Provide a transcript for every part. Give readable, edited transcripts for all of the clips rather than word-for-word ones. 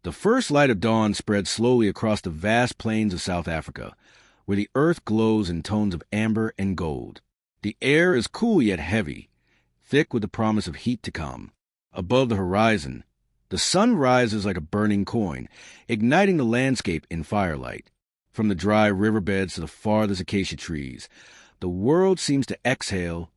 The first light of dawn spreads slowly across the vast plains of South Africa, where the earth glows in tones of amber and gold. The air is cool yet heavy, thick with the promise of heat to come. Above the horizon, the sun rises like a burning coin, igniting the landscape in firelight. From the dry riverbeds to the farthest acacia trees, the world seems to exhale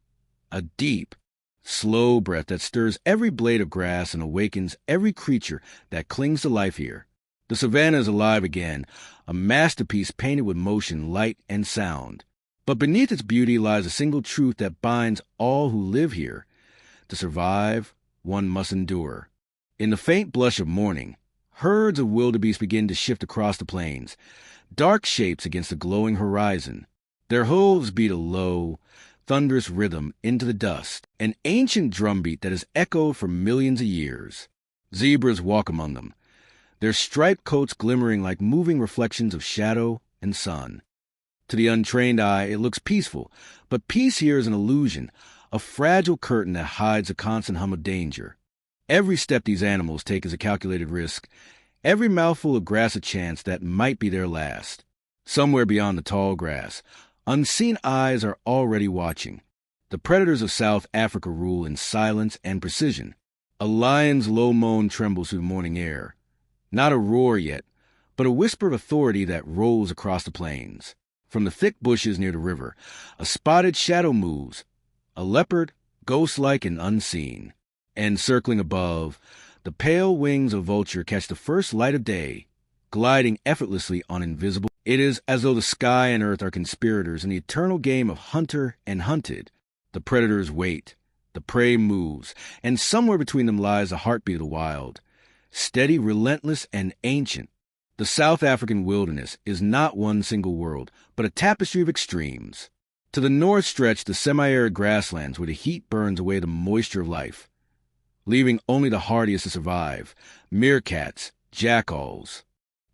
a deep, slow breath that stirs every blade of grass and awakens every creature that clings to life here. The savanna is alive again, a masterpiece painted with motion, light, and sound. But beneath its beauty lies a single truth that binds all who live here. To survive, one must endure. In the faint blush of morning, herds of wildebeest begin to shift across the plains, dark shapes against the glowing horizon. Their hooves beat a low, thunderous rhythm into the dust, an ancient drumbeat that has echoed for millions of years. Zebras walk among them, their striped coats glimmering like moving reflections of shadow and sun. To the untrained eye, it looks peaceful, but peace here is an illusion, a fragile curtain that hides a constant hum of danger. Every step these animals take is a calculated risk, every mouthful of grass a chance that might be their last. Somewhere beyond the tall grass, unseen eyes are already watching. The predators of South Africa rule in silence and precision. A lion's low moan trembles through the morning air. Not a roar yet, but a whisper of authority that rolls across the plains. From the thick bushes near the river, a spotted shadow moves, a leopard, ghost-like and unseen. And circling above, the pale wings of vulture catch the first light of day, gliding effortlessly on invisible. It is as though the sky and earth are conspirators in the eternal game of hunter and hunted. The predators wait, the prey moves, and somewhere between them lies the heartbeat of the wild. Steady, relentless, and ancient. The South African wilderness is not one single world, but a tapestry of extremes. To the north stretch the semi-arid grasslands where the heat burns away the moisture of life, leaving only the hardiest to survive, meerkats, jackals,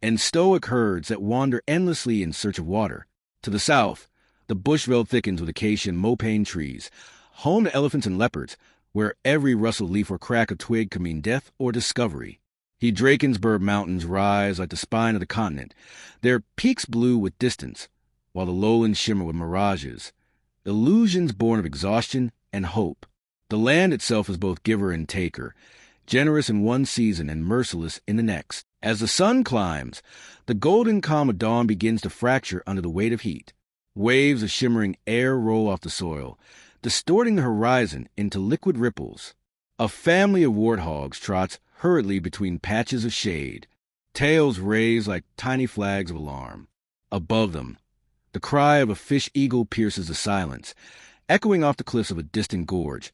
and stoic herds that wander endlessly in search of water. To the south, the bushveld thickens with acacia and mopane trees, home to elephants and leopards, where every rustled leaf or crack of twig could mean death or discovery. The Drakensberg Mountains rise like the spine of the continent, their peaks blue with distance, while the lowlands shimmer with mirages, illusions born of exhaustion and hope. The land itself is both giver and taker, generous in one season and merciless in the next. As the sun climbs, the golden calm of dawn begins to fracture under the weight of heat. Waves of shimmering air roll off the soil, distorting the horizon into liquid ripples. A family of warthogs trots hurriedly between patches of shade, tails raised like tiny flags of alarm. Above them, the cry of a fish-eagle pierces the silence, echoing off the cliffs of a distant gorge,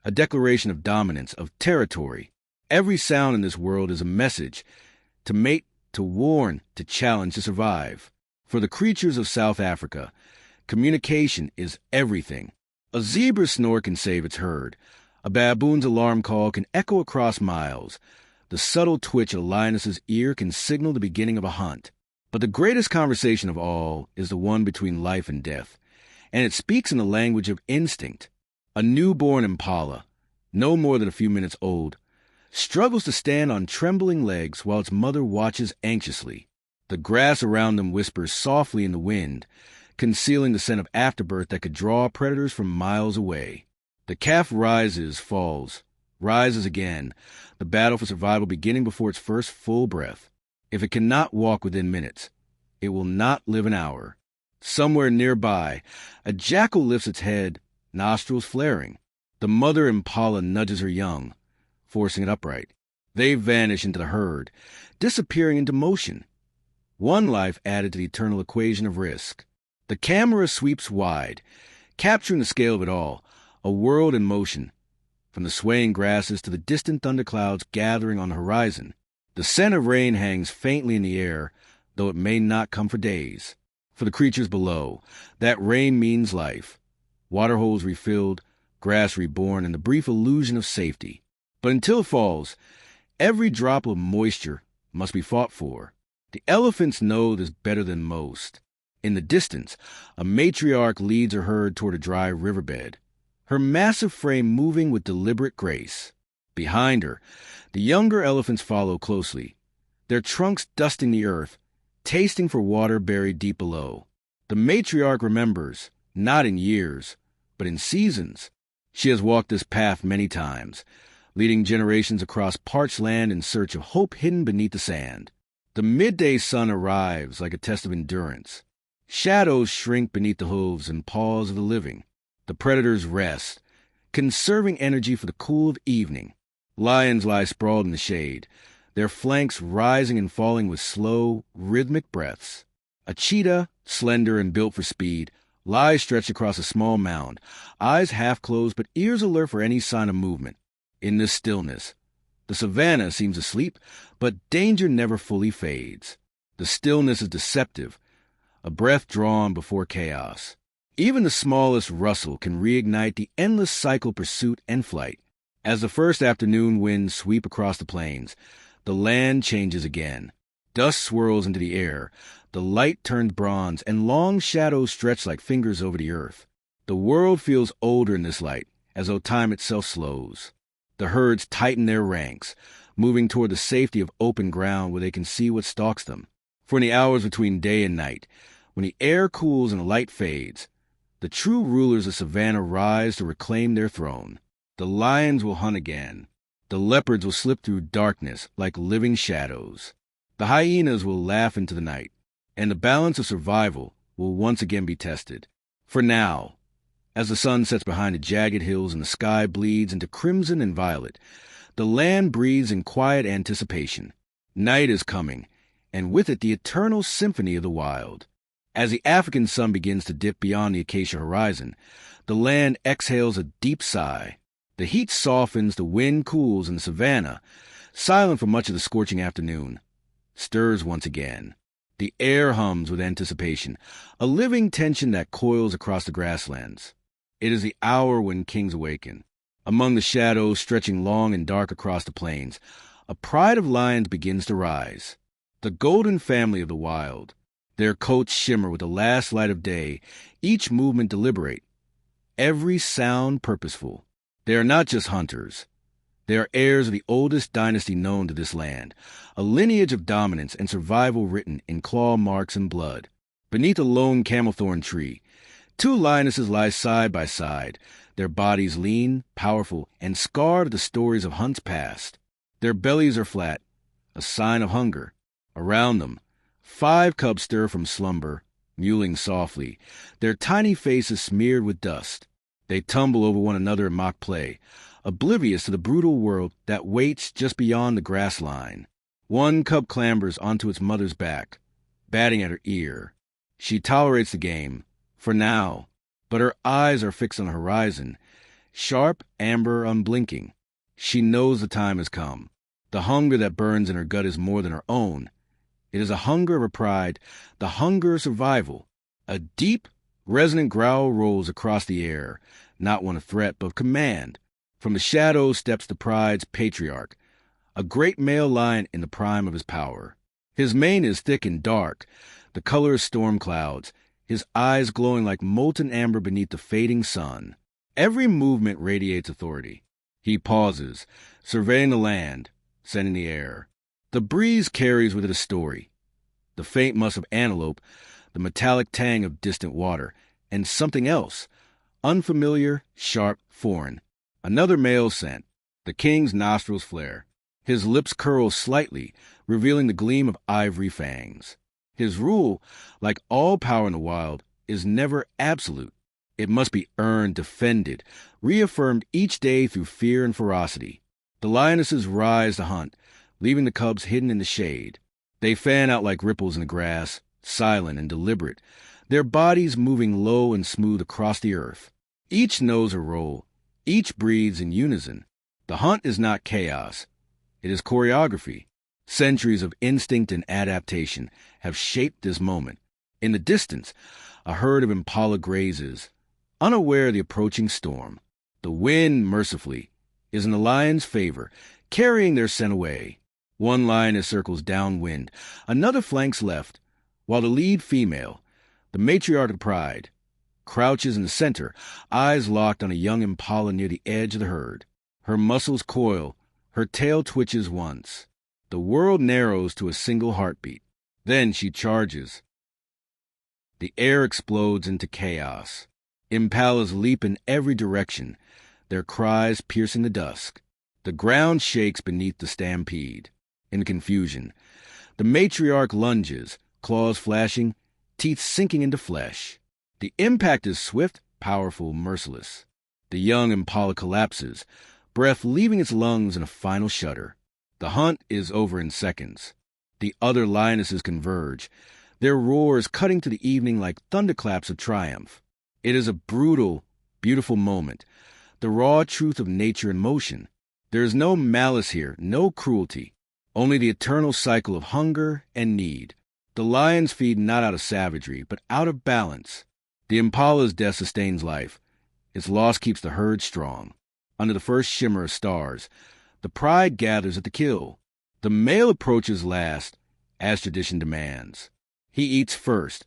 a declaration of dominance, of territory. Every sound in this world is a message, to mate, to warn, to challenge, to survive. For the creatures of South Africa, communication is everything. A zebra's snore can save its herd. A baboon's alarm call can echo across miles. The subtle twitch of a lioness's ear can signal the beginning of a hunt. But the greatest conversation of all is the one between life and death, and it speaks in the language of instinct. A newborn impala, no more than a few minutes old, struggles to stand on trembling legs while its mother watches anxiously. The grass around them whispers softly in the wind, concealing the scent of afterbirth that could draw predators from miles away. The calf rises, falls, rises again, the battle for survival beginning before its first full breath. If it cannot walk within minutes, it will not live an hour. Somewhere nearby, a jackal lifts its head, nostrils flaring. The mother impala nudges her young, forcing it upright. They vanish into the herd, disappearing into motion. One life added to the eternal equation of risk. The camera sweeps wide, capturing the scale of it all, a world in motion, from the swaying grasses to the distant thunderclouds gathering on the horizon. The scent of rain hangs faintly in the air, though it may not come for days. For the creatures below, that rain means life. Waterholes refilled, grass reborn, and the brief illusion of safety. But until it falls, every drop of moisture must be fought for. The elephants know this better than most. In the distance, a matriarch leads her herd toward a dry riverbed, her massive frame moving with deliberate grace. Behind her, the younger elephants follow closely, their trunks dusting the earth, tasting for water buried deep below. The matriarch remembers, not in years, but in seasons. She has walked this path many times, leading generations across parched land in search of hope hidden beneath the sand. The midday sun arrives like a test of endurance. Shadows shrink beneath the hooves and paws of the living. The predators rest, conserving energy for the cool of evening. Lions lie sprawled in the shade, their flanks rising and falling with slow, rhythmic breaths. A cheetah, slender and built for speed, lies stretched across a small mound, eyes half closed but ears alert for any sign of movement. In this stillness, the savanna seems asleep, but danger never fully fades. The stillness is deceptive, a breath drawn before chaos. Even the smallest rustle can reignite the endless cycle of pursuit and flight. As the first afternoon winds sweep across the plains, the land changes again. Dust swirls into the air, the light turns bronze, and long shadows stretch like fingers over the earth. The world feels older in this light, as though time itself slows. The herds tighten their ranks, moving toward the safety of open ground where they can see what stalks them. For in the hours between day and night, when the air cools and the light fades, the true rulers of savannah rise to reclaim their throne. The lions will hunt again. The leopards will slip through darkness like living shadows. The hyenas will laugh into the night, and the balance of survival will once again be tested. For now, as the sun sets behind the jagged hills and the sky bleeds into crimson and violet, the land breathes in quiet anticipation. Night is coming, and with it the eternal symphony of the wild. As the African sun begins to dip beyond the acacia horizon, the land exhales a deep sigh. The heat softens, the wind cools, and the savannah, silent for much of the scorching afternoon, stirs once again. The air hums with anticipation, a living tension that coils across the grasslands. It is the hour when kings awaken. Among the shadows stretching long and dark across the plains, a pride of lions begins to rise. The golden family of the wild. Their coats shimmer with the last light of day, each movement deliberate, every sound purposeful. They are not just hunters. They are heirs of the oldest dynasty known to this land, a lineage of dominance and survival written in claw marks and blood. Beneath a lone camelthorn tree, two lionesses lie side by side, their bodies lean, powerful, and scarred with the stories of hunts past. Their bellies are flat, a sign of hunger. Around them, 5 cubs stir from slumber, mewling softly, their tiny faces smeared with dust. They tumble over one another in mock play, oblivious to the brutal world that waits just beyond the grass line. One cub clambers onto its mother's back, batting at her ear. She tolerates the game, for now, but her eyes are fixed on the horizon, sharp, amber, unblinking. She knows the time has come. The hunger that burns in her gut is more than her own. It is a hunger of her pride, the hunger of survival. A deep, resonant growl rolls across the air, not one of threat, but of command. From the shadows steps the pride's patriarch, a great male lion in the prime of his power. His mane is thick and dark, the color of storm clouds, his eyes glowing like molten amber beneath the fading sun. Every movement radiates authority. He pauses, surveying the land, scenting the air. The breeze carries with it a story. The faint musk of antelope, the metallic tang of distant water, and something else, unfamiliar, sharp, foreign. Another male scent. The king's nostrils flare. His lips curl slightly, revealing the gleam of ivory fangs. His rule, like all power in the wild, is never absolute. It must be earned, defended, reaffirmed each day through fear and ferocity. The lionesses rise to hunt, leaving the cubs hidden in the shade. They fan out like ripples in the grass, silent and deliberate, their bodies moving low and smooth across the earth. Each knows her role. Each breathes in unison. The hunt is not chaos. It is choreography. Centuries of instinct and adaptation have shaped this moment. In the distance, a herd of impala grazes, unaware of the approaching storm. The wind, mercifully, is in the lion's favor, carrying their scent away. One lioness circles downwind, another flanks left, while the lead female, the matriarch of pride, crouches in the center, eyes locked on a young impala near the edge of the herd. Her muscles coil, her tail twitches once. The world narrows to a single heartbeat. Then she charges. The air explodes into chaos. Impalas leap in every direction, their cries piercing the dusk. The ground shakes beneath the stampede. In confusion, the matriarch lunges, claws flashing, teeth sinking into flesh. The impact is swift, powerful, merciless. The young impala collapses, breath leaving its lungs in a final shudder. The hunt is over in seconds. The other lionesses converge, their roars cutting to the evening like thunderclaps of triumph. It is a brutal, beautiful moment, the raw truth of nature in motion. There is no malice here, no cruelty, only the eternal cycle of hunger and need. The lions feed not out of savagery, but out of balance. The impala's death sustains life. Its loss keeps the herd strong. Under the first shimmer of stars, the pride gathers at the kill. The male approaches last, as tradition demands. He eats first,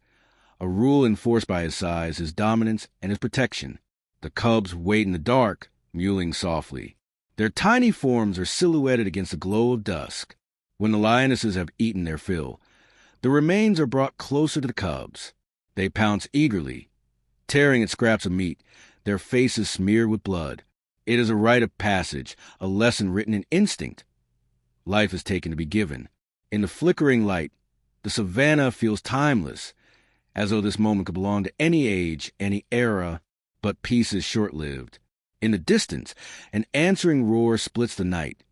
a rule enforced by his size, his dominance, and his protection. The cubs wait in the dark, mewling softly. Their tiny forms are silhouetted against the glow of dusk. When the lionesses have eaten their fill, the remains are brought closer to the cubs. They pounce eagerly, tearing at scraps of meat, their faces smeared with blood. It is a rite of passage, a lesson written in instinct. Life is taken to be given. In the flickering light, the savannah feels timeless, as though this moment could belong to any age, any era, but peace is short-lived. In the distance, an answering roar splits the night,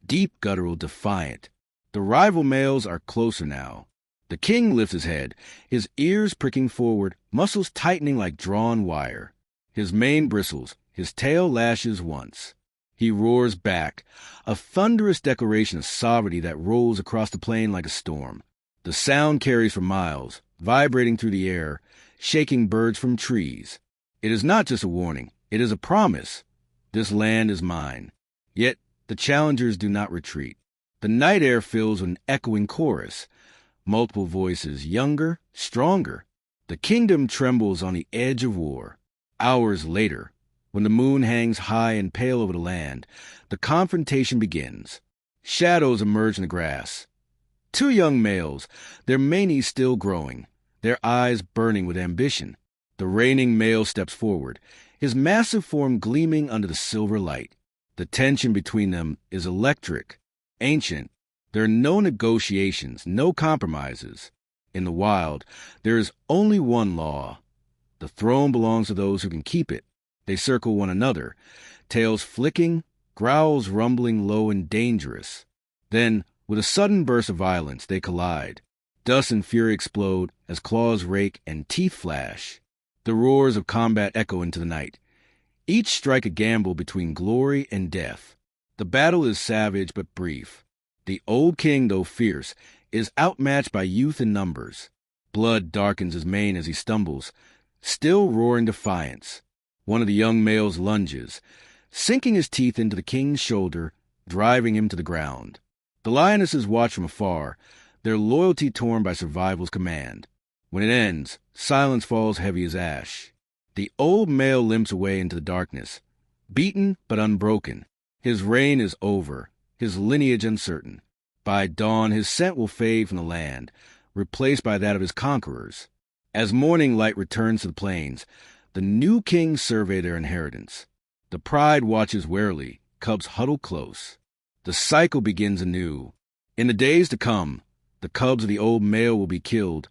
deep, guttural, defiant. The rival males are closer now. The king lifts his head, his ears pricking forward, muscles tightening like drawn wire. His mane bristles, his tail lashes once. He roars back, a thunderous declaration of sovereignty that rolls across the plain like a storm. The sound carries for miles, vibrating through the air, shaking birds from trees. It is not just a warning, it is a promise. This land is mine. Yet the challengers do not retreat. The night air fills with an echoing chorus. Multiple voices, younger, stronger. The kingdom trembles on the edge of war. Hours later, when the moon hangs high and pale over the land, the confrontation begins. Shadows emerge in the grass. Two young males, their manes still growing, their eyes burning with ambition. The reigning male steps forward, his massive form gleaming under the silver light. The tension between them is electric, ancient. There are no negotiations, no compromises. In the wild, there is only one law. The throne belongs to those who can keep it. They circle one another, tails flicking, growls rumbling low and dangerous. Then, with a sudden burst of violence, they collide. Dust and fury explode as claws rake and teeth flash. The roars of combat echo into the night. Each strike a gamble between glory and death. The battle is savage but brief. The old king, though fierce, is outmatched by youth and numbers. Blood darkens his mane as he stumbles, still roaring defiance. One of the young males lunges, sinking his teeth into the king's shoulder, driving him to the ground. The lionesses watch from afar, their loyalty torn by survival's command. When it ends, silence falls heavy as ash. The old male limps away into the darkness, beaten but unbroken. His reign is over, his lineage uncertain. By dawn, his scent will fade from the land, replaced by that of his conquerors. As morning light returns to the plains, the new kings survey their inheritance. The pride watches warily, cubs huddle close. The cycle begins anew. In the days to come, the cubs of the old male will be killed,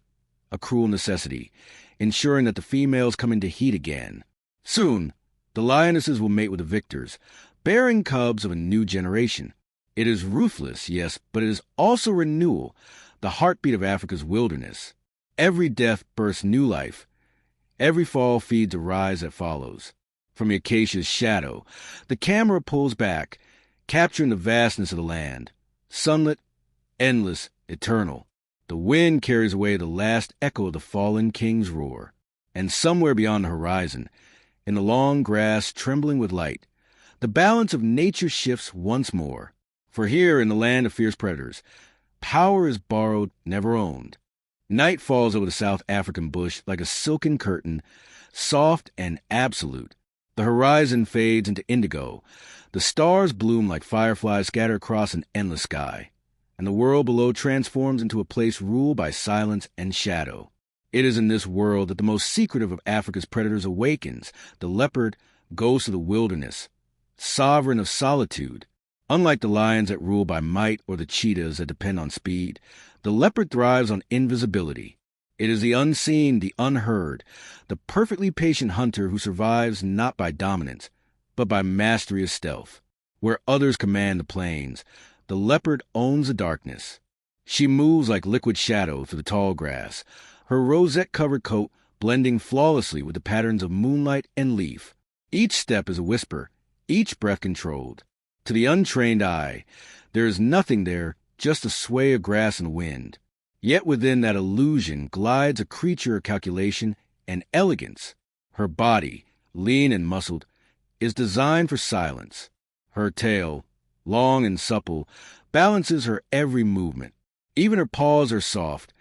a cruel necessity, ensuring that the females come into heat again. Soon, the lionesses will mate with the victors, bearing cubs of a new generation. It is ruthless, yes, but it is also renewal, the heartbeat of Africa's wilderness. Every death births new life. Every fall feeds a rise that follows. From the acacia's shadow, the camera pulls back, capturing the vastness of the land. Sunlit, endless, eternal. The wind carries away the last echo of the fallen king's roar. And somewhere beyond the horizon, in the long grass trembling with light, the balance of nature shifts once more. For here, in the land of fierce predators, power is borrowed, never owned. Night falls over the South African bush like a silken curtain, soft and absolute. The horizon fades into indigo. The stars bloom like fireflies scattered across an endless sky. and the world below transforms into a place ruled by silence and shadow. It is in this world that the most secretive of Africa's predators awakens, the leopard, ghost of the wilderness, sovereign of solitude. Unlike the lions that rule by might or the cheetahs that depend on speed, the leopard thrives on invisibility. It is the unseen, the unheard, the perfectly patient hunter who survives not by dominance, but by mastery of stealth. Where others command the plains, the leopard owns the darkness. She moves like liquid shadow through the tall grass, her rosette-covered coat blending flawlessly with the patterns of moonlight and leaf. Each step is a whisper, each breath controlled. To the untrained eye, there is nothing there, just a sway of grass in the wind. Yet within that illusion glides a creature of calculation and elegance. Her body, lean and muscled, is designed for silence. Her tail, long and supple, balances her every movement. Even her paws are soft,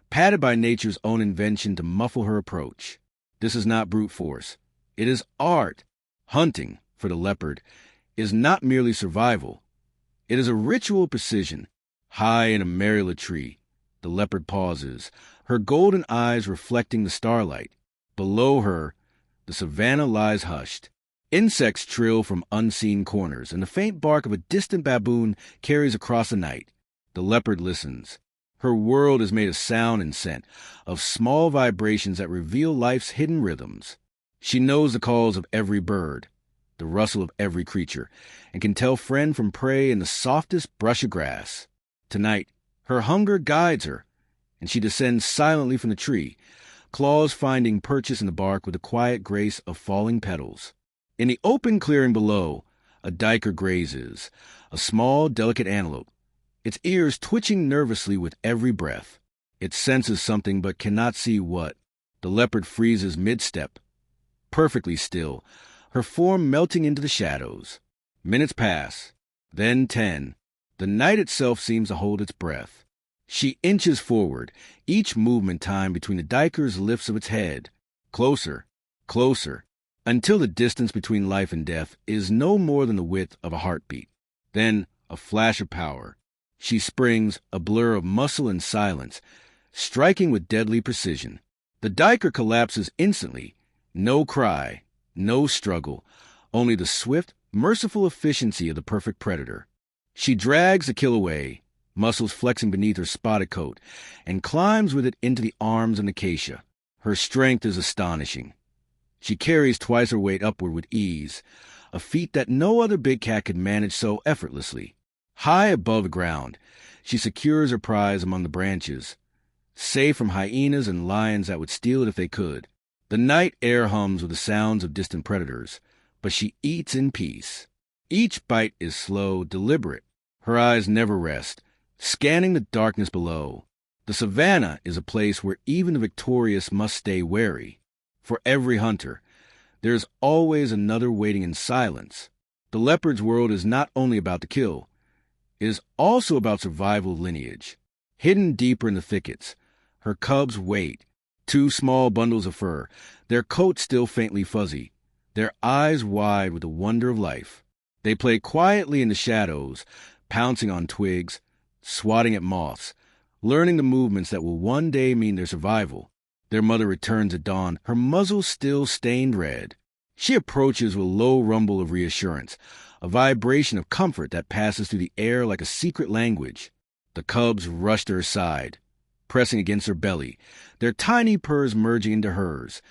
padded by nature's own invention to muffle her approach. This is not brute force. It is art. Hunting, for the leopard, is not merely survival. It is a ritual of precision. High in a marulla tree, the leopard pauses, her golden eyes reflecting the starlight. Below her, the savanna lies hushed. Insects trill from unseen corners, and the faint bark of a distant baboon carries across the night. The leopard listens. Her world is made of sound and scent, of small vibrations that reveal life's hidden rhythms. She knows the calls of every bird, the rustle of every creature, and can tell friend from prey in the softest brush of grass. Tonight, her hunger guides her, and she descends silently from the tree, claws finding purchase in the bark with the quiet grace of falling petals. In the open clearing below, a diker grazes, a small, delicate antelope, its ears twitching nervously with every breath. It senses something but cannot see what. The leopard freezes mid-step, perfectly still, her form melting into the shadows. Minutes pass, then 10. The night itself seems to hold its breath. She inches forward, each movement timed between the diker's lifts of its head. Closer, closer, until the distance between life and death is no more than the width of a heartbeat. Then a flash of power. She springs, a blur of muscle and silence, striking with deadly precision. The diker collapses instantly. No cry, no struggle, only the swift, merciful efficiency of the perfect predator. She drags the kill away, muscles flexing beneath her spotted coat, and climbs with it into the arms of an acacia. Her strength is astonishing. She carries twice her weight upward with ease, a feat that no other big cat could manage so effortlessly. High above the ground, she secures her prize among the branches, safe from hyenas and lions that would steal it if they could. The night air hums with the sounds of distant predators, but she eats in peace. Each bite is slow, deliberate. Her eyes never rest, scanning the darkness below. The savanna is a place where even the victorious must stay wary. For every hunter, there is always another waiting in silence. The leopard's world is not only about the kill. It is also about survival of lineage. Hidden deeper in the thickets, her cubs wait, 2 small bundles of fur, their coats still faintly fuzzy, their eyes wide with the wonder of life. They play quietly in the shadows, pouncing on twigs, swatting at moths, learning the movements that will one day mean their survival. Their mother returns at dawn, her muzzle still stained red. She approaches with a low rumble of reassurance, a vibration of comfort that passes through the air like a secret language. The cubs rush to her side, pressing against her belly, their tiny purrs merging into hers,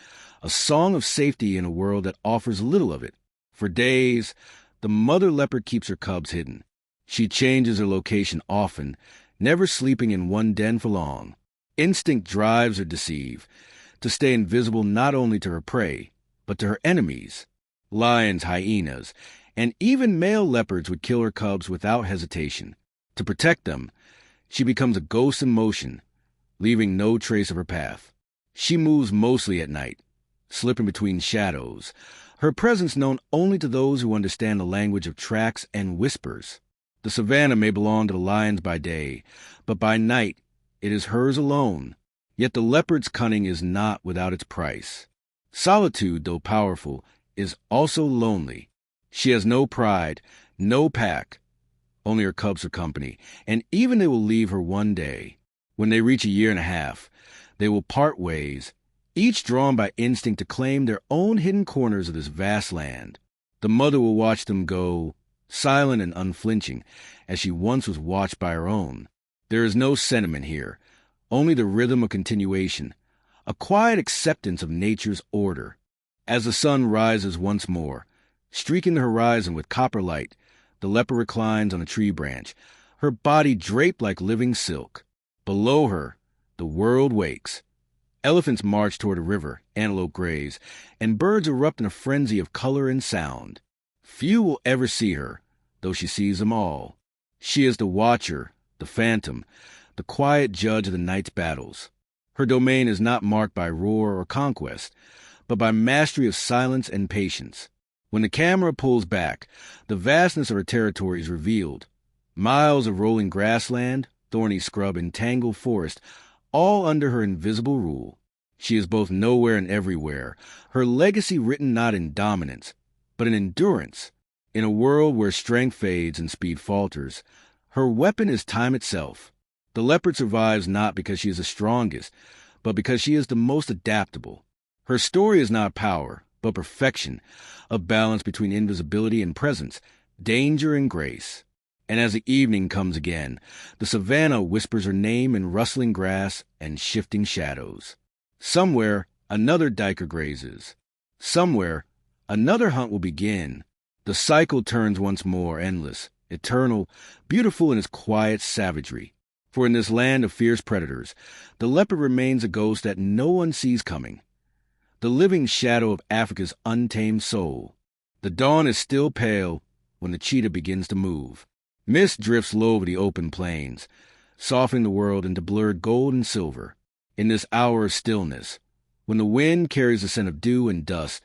a song of safety in a world that offers little of it. For days, the mother leopard keeps her cubs hidden. She changes her location often, never sleeping in one den for long. Instinct drives her to deceive, to stay invisible not only to her prey, but to her enemies. Lions, hyenas, and even male leopards would kill her cubs without hesitation. To protect them, she becomes a ghost in motion, leaving no trace of her path. She moves mostly at night, slipping between shadows, her presence known only to those who understand the language of tracks and whispers. The savanna may belong to the lions by day, but by night it is hers alone. Yet the leopard's cunning is not without its price. Solitude, though powerful, is also lonely. She has no pride, no pack, Only her cubs for company, and even they will leave her one day. When they reach a year and a half, they will part ways, each drawn by instinct to claim their own hidden corners of this vast land. The mother will watch them go, silent and unflinching, as she once was watched by her own. There is no sentiment here, only the rhythm of continuation, a quiet acceptance of nature's order. As the sun rises once more, streaking the horizon with copper light, the leopard reclines on a tree branch, her body draped like living silk. Below her, the world wakes. Elephants march toward a river, antelope graze, and birds erupt in a frenzy of color and sound. Few will ever see her, though she sees them all. She is the watcher, the phantom, the quiet judge of the night's battles. Her domain is not marked by roar or conquest, but by mastery of silence and patience. When the camera pulls back, the vastness of her territory is revealed. Miles of rolling grassland, thorny scrub, and tangled forest, all under her invisible rule. She is both nowhere and everywhere, her legacy written not in dominance, but in endurance. In a world where strength fades and speed falters, her weapon is time itself. The leopard survives not because she is the strongest, but because she is the most adaptable. Her story is not power, but perfection, a balance between invisibility and presence, danger and grace. And as the evening comes again, the savanna whispers her name in rustling grass and shifting shadows. Somewhere, another diker grazes. Somewhere, another hunt will begin. The cycle turns once more, endless, eternal, beautiful in its quiet savagery. For in this land of fierce predators, the leopard remains a ghost that no one sees coming. The living shadow of Africa's untamed soul. The dawn is still pale when the cheetah begins to move. Mist drifts low over the open plains, softening the world into blurred gold and silver. In this hour of stillness, when the wind carries the scent of dew and dust,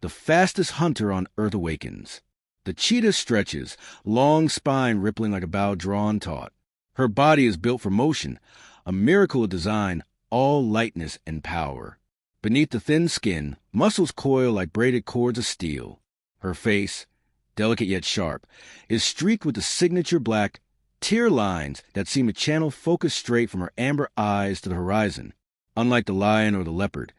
the fastest hunter on earth awakens. The cheetah stretches, long spine rippling like a bow drawn taut. Her body is built for motion, a miracle of design, all lightness and power. Beneath the thin skin, muscles coil like braided cords of steel. Her face, delicate yet sharp, is streaked with the signature black tear lines that seem to channel focus straight from her amber eyes to the horizon. Unlike the lion or the leopard,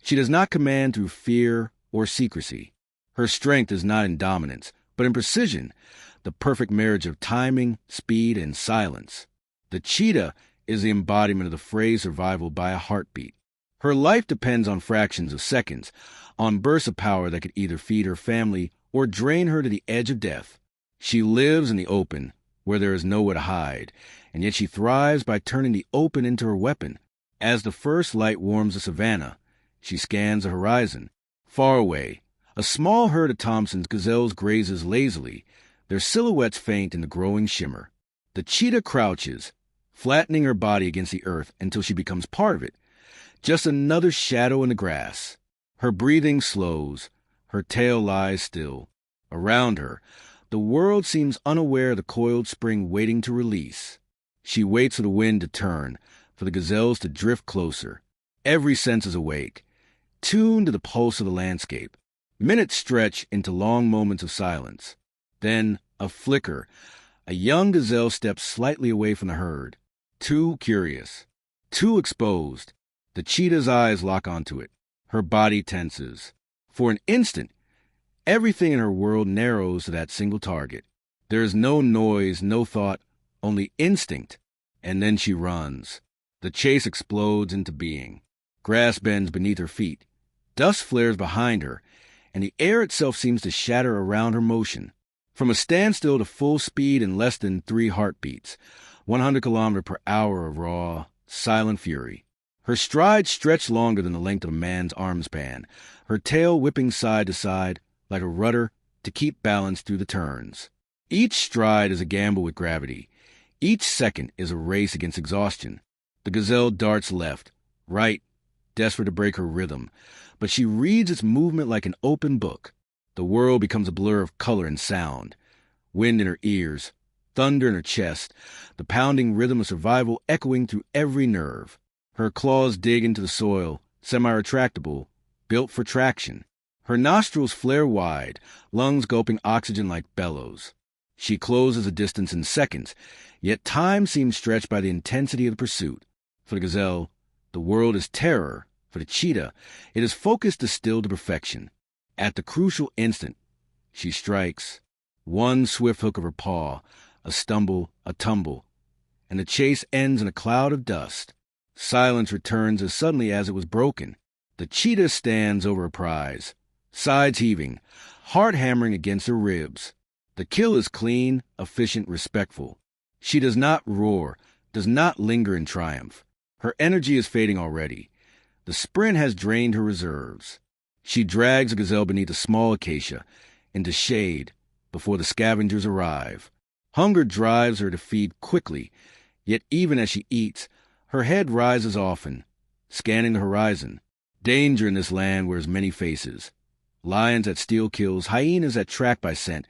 she does not command through fear or secrecy. Her strength is not in dominance, but in precision, the perfect marriage of timing, speed, and silence. The cheetah is the embodiment of the phrase survival by a heartbeat. Her life depends on fractions of seconds, on bursts of power that could either feed her family or drain her to the edge of death. She lives in the open, where there is nowhere to hide, and yet she thrives by turning the open into her weapon. As the first light warms the savanna, she scans the horizon. Far away, a small herd of Thompson's gazelles grazes lazily, their silhouettes faint in the growing shimmer. The cheetah crouches, flattening her body against the earth until she becomes part of it, just another shadow in the grass. Her breathing slows, her tail lies still. Around her, the world seems unaware of the coiled spring waiting to release. She waits for the wind to turn, for the gazelles to drift closer. Every sense is awake, tuned to the pulse of the landscape. Minutes stretch into long moments of silence. Then, a flicker, a young gazelle steps slightly away from the herd. Too curious, too exposed. The cheetah's eyes lock onto it. Her body tenses. For an instant, everything in her world narrows to that single target. There is no noise, no thought, only instinct. And then she runs. The chase explodes into being. Grass bends beneath her feet. Dust flares behind her, and the air itself seems to shatter around her motion. From a standstill to full speed in less than 3 heartbeats, 100 km per hour of raw, silent fury. Her strides stretch longer than the length of a man's arm span, her tail whipping side to side like a rudder to keep balance through the turns. Each stride is a gamble with gravity. Each second is a race against exhaustion. The gazelle darts left, right, desperate to break her rhythm, but she reads its movement like an open book. The world becomes a blur of color and sound. Wind in her ears, thunder in her chest, the pounding rhythm of survival echoing through every nerve. Her claws dig into the soil, semi-retractable, built for traction. Her nostrils flare wide, lungs gulping oxygen like bellows. She closes the distance in seconds, yet time seems stretched by the intensity of the pursuit. For the gazelle, the world is terror. For the cheetah, it is focus distilled to perfection. At the crucial instant, she strikes. One swift hook of her paw, a stumble, a tumble, and the chase ends in a cloud of dust. Silence returns as suddenly as it was broken. The cheetah stands over her prize, sides heaving, heart hammering against her ribs. The kill is clean, efficient, respectful. She does not roar, does not linger in triumph. Her energy is fading already. The sprint has drained her reserves. She drags the gazelle beneath a small acacia, into shade, before the scavengers arrive. Hunger drives her to feed quickly, yet even as she eats, her head rises often, scanning the horizon. Danger in this land wears many faces. Lions that steal kills, hyenas that track by scent,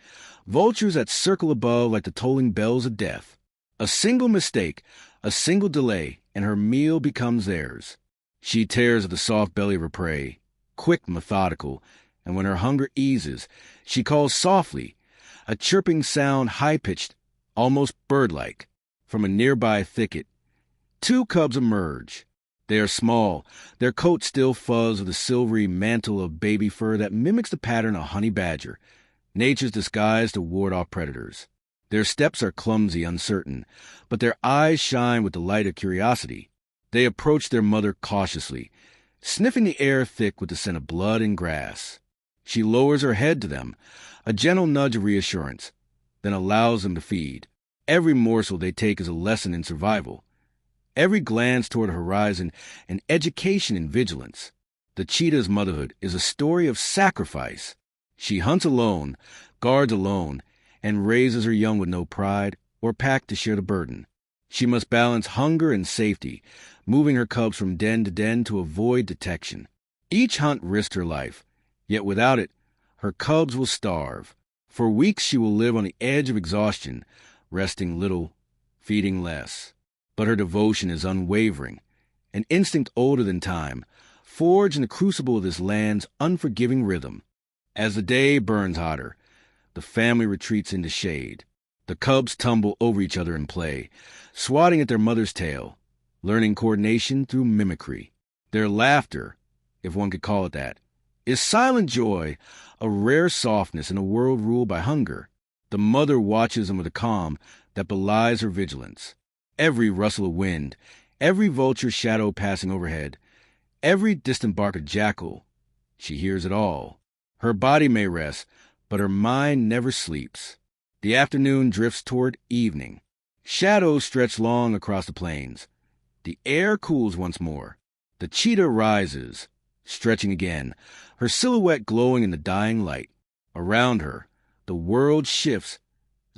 vultures that circle above like the tolling bells of death. A single mistake, a single delay, and her meal becomes theirs. She tears at the soft belly of her prey, quick, methodical, and when her hunger eases, she calls softly, a chirping sound high-pitched, almost bird-like. From a nearby thicket, 2 cubs emerge. They are small, their coats still fuzz with a silvery mantle of baby fur that mimics the pattern of honey badger, nature's disguise to ward off predators. Their steps are clumsy, uncertain, but their eyes shine with the light of curiosity. They approach their mother cautiously, sniffing the air thick with the scent of blood and grass. She lowers her head to them, a gentle nudge of reassurance, then allows them to feed. Every morsel they take is a lesson in survival. Every glance toward the horizon, an education in vigilance. The cheetah's motherhood is a story of sacrifice. She hunts alone, guards alone, and raises her young with no pride or pack to share the burden. She must balance hunger and safety, moving her cubs from den to den to avoid detection. Each hunt risked her life, yet without it, her cubs will starve. For weeks she will live on the edge of exhaustion, resting little, feeding less. But her devotion is unwavering, an instinct older than time, forged in the crucible of this land's unforgiving rhythm. As the day burns hotter, the family retreats into shade. The cubs tumble over each other in play, swatting at their mother's tail, learning coordination through mimicry. Their laughter, if one could call it that, is silent joy, a rare softness in a world ruled by hunger. The mother watches them with a calm that belies her vigilance. Every rustle of wind, every vulture shadow passing overhead, every distant bark of jackal, she hears it all. Her body may rest, but her mind never sleeps. The afternoon drifts toward evening. Shadows stretch long across the plains. The air cools once more. The cheetah rises, stretching again, her silhouette glowing in the dying light. Around her, the world shifts,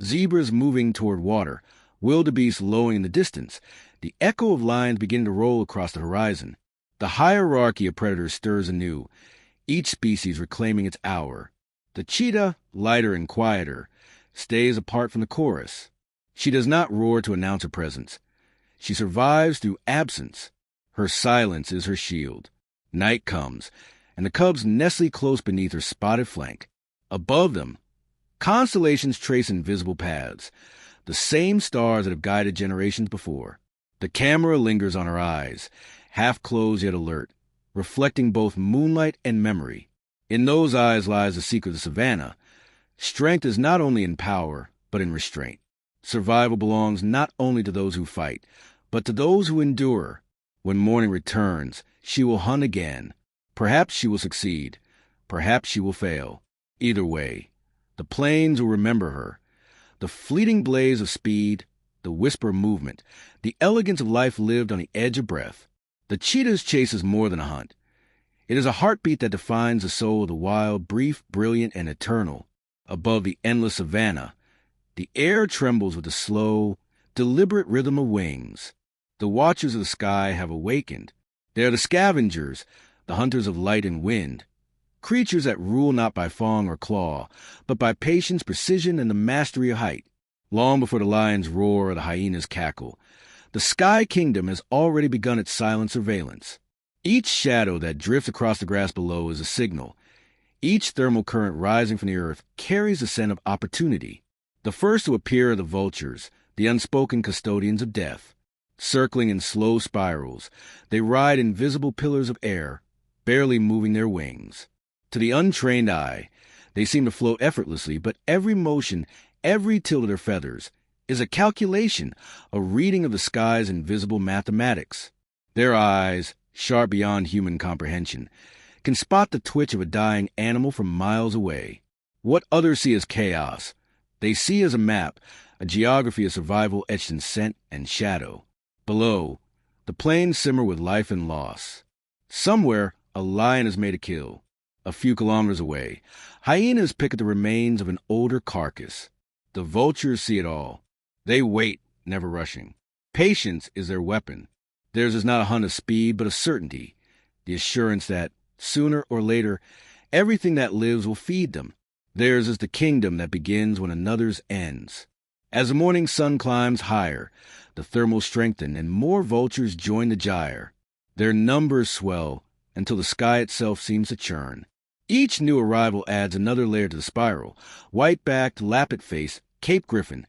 zebras moving toward water, wildebeest lowing in the distance, the echo of lions beginning to roll across the horizon. The hierarchy of predators stirs anew, each species reclaiming its hour. The cheetah, lighter and quieter, stays apart from the chorus. She does not roar to announce her presence. She survives through absence. Her silence is her shield. Night comes, and the cubs nestle close beneath her spotted flank. Above them, constellations trace invisible paths, the same stars that have guided generations before. The camera lingers on her eyes, half closed yet alert, reflecting both moonlight and memory. In those eyes lies the secret of the savannah. Strength is not only in power, but in restraint. Survival belongs not only to those who fight, but to those who endure. When morning returns, she will hunt again. Perhaps she will succeed. Perhaps she will fail. Either way, the plains will remember her. The fleeting blaze of speed, the whisper of movement, the elegance of life lived on the edge of breath. The cheetah's chase is more than a hunt. It is a heartbeat that defines the soul of the wild, brief, brilliant, and eternal. Above the endless savannah, the air trembles with the slow, deliberate rhythm of wings. The watchers of the sky have awakened. They are the scavengers, the hunters of light and wind, creatures that rule not by fang or claw, but by patience, precision, and the mastery of height. Long before the lion's roar or the hyena's cackle, the sky kingdom has already begun its silent surveillance. Each shadow that drifts across the grass below is a signal. Each thermal current rising from the earth carries the scent of opportunity. The first to appear are the vultures, the unspoken custodians of death. Circling in slow spirals, they ride invisible pillars of air, barely moving their wings. To the untrained eye, they seem to float effortlessly, but every motion, every tilt of their feathers, is a calculation, a reading of the sky's invisible mathematics. Their eyes, sharp beyond human comprehension, can spot the twitch of a dying animal from miles away. What others see as chaos, they see as a map, a geography of survival etched in scent and shadow. Below, the plains simmer with life and loss. Somewhere, a lion is made a kill. A few kilometers away, hyenas pick at the remains of an older carcass. The vultures see it all. They wait, never rushing. Patience is their weapon. Theirs is not a hunt of speed, but a certainty, the assurance that, sooner or later, everything that lives will feed them. Theirs is the kingdom that begins when another's ends. As the morning sun climbs higher, the thermals strengthen and more vultures join the gyre. Their numbers swell until the sky itself seems to churn. Each new arrival adds another layer to the spiral. White-backed, lappet-faced, Cape Griffin,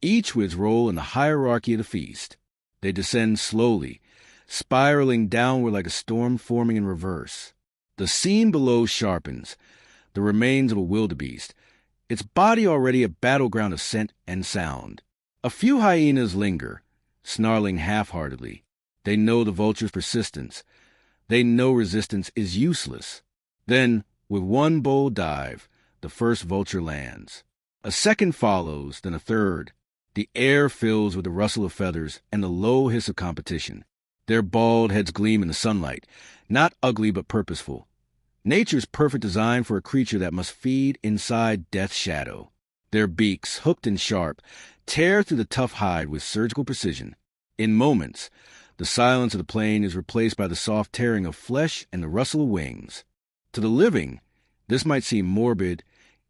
each with its role in the hierarchy of the feast. They descend slowly, spiraling downward like a storm forming in reverse. The scene below sharpens, the remains of a wildebeest, its body already a battleground of scent and sound. A few hyenas linger, snarling half-heartedly. They know the vulture's persistence. They know resistance is useless. Then, with one bold dive, the first vulture lands. A second follows, then a third. The air fills with the rustle of feathers and the low hiss of competition. Their bald heads gleam in the sunlight, not ugly but purposeful. Nature's perfect design for a creature that must feed inside death's shadow. Their beaks, hooked and sharp, tear through the tough hide with surgical precision. In moments, the silence of the plain is replaced by the soft tearing of flesh and the rustle of wings. To the living, this might seem morbid,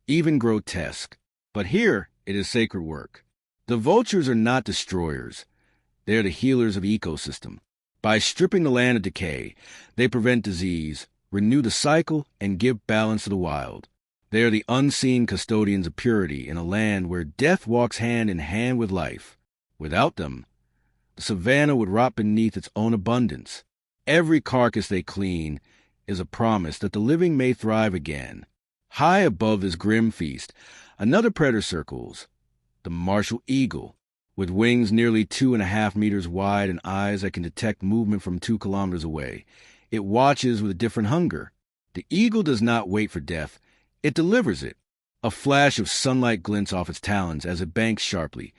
even grotesque, but here it is sacred work. The vultures are not destroyers. They are the healers of ecosystem. By stripping the land of decay, they prevent disease, renew the cycle, and give balance to the wild. They are the unseen custodians of purity in a land where death walks hand in hand with life. Without them, the savanna would rot beneath its own abundance. Every carcass they clean is a promise that the living may thrive again. High above this grim feast, another predator circles, the martial eagle, with wings nearly 2.5 meters wide and eyes that can detect movement from 2 kilometers away. It watches with a different hunger. The eagle does not wait for death. It delivers it. A flash of sunlight glints off its talons as it banks sharply,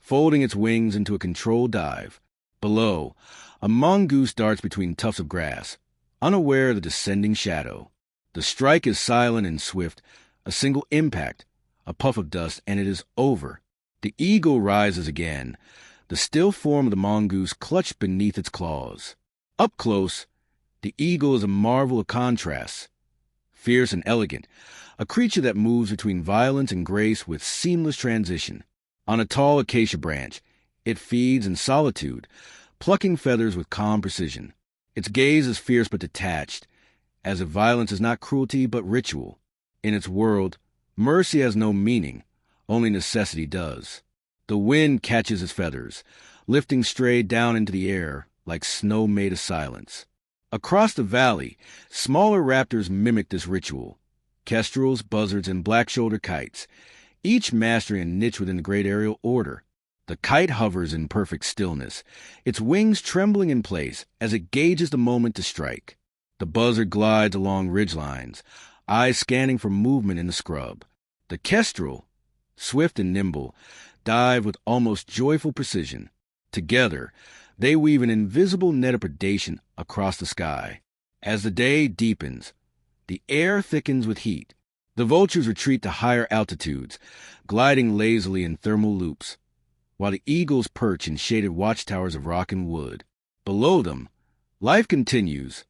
folding its wings into a controlled dive. Below, a mongoose darts between tufts of grass, unaware of the descending shadow. The strike is silent and swift, a single impact, a puff of dust, and it is over. The eagle rises again, the still form of the mongoose clutched beneath its claws. Up close, the eagle is a marvel of contrasts. Fierce and elegant, a creature that moves between violence and grace with seamless transition. On a tall acacia branch, it feeds in solitude, plucking feathers with calm precision. Its gaze is fierce but detached, as if violence is not cruelty but ritual. In its world, mercy has no meaning, only necessity does. The wind catches its feathers, lifting straight down into the air like snow made of silence. Across the valley, smaller raptors mimic this ritual. Kestrels, buzzards, and black-shouldered kites, each mastering a niche within the great aerial order. The kite hovers in perfect stillness, its wings trembling in place as it gauges the moment to strike. The buzzard glides along ridgelines, eyes scanning for movement in the scrub. The kestrel, swift and nimble, dive with almost joyful precision. Together, they weave an invisible net of predation across the sky. As the day deepens, the air thickens with heat. The vultures retreat to higher altitudes, gliding lazily in thermal loops, while the eagles perch in shaded watchtowers of rock and wood. Below them, life continues.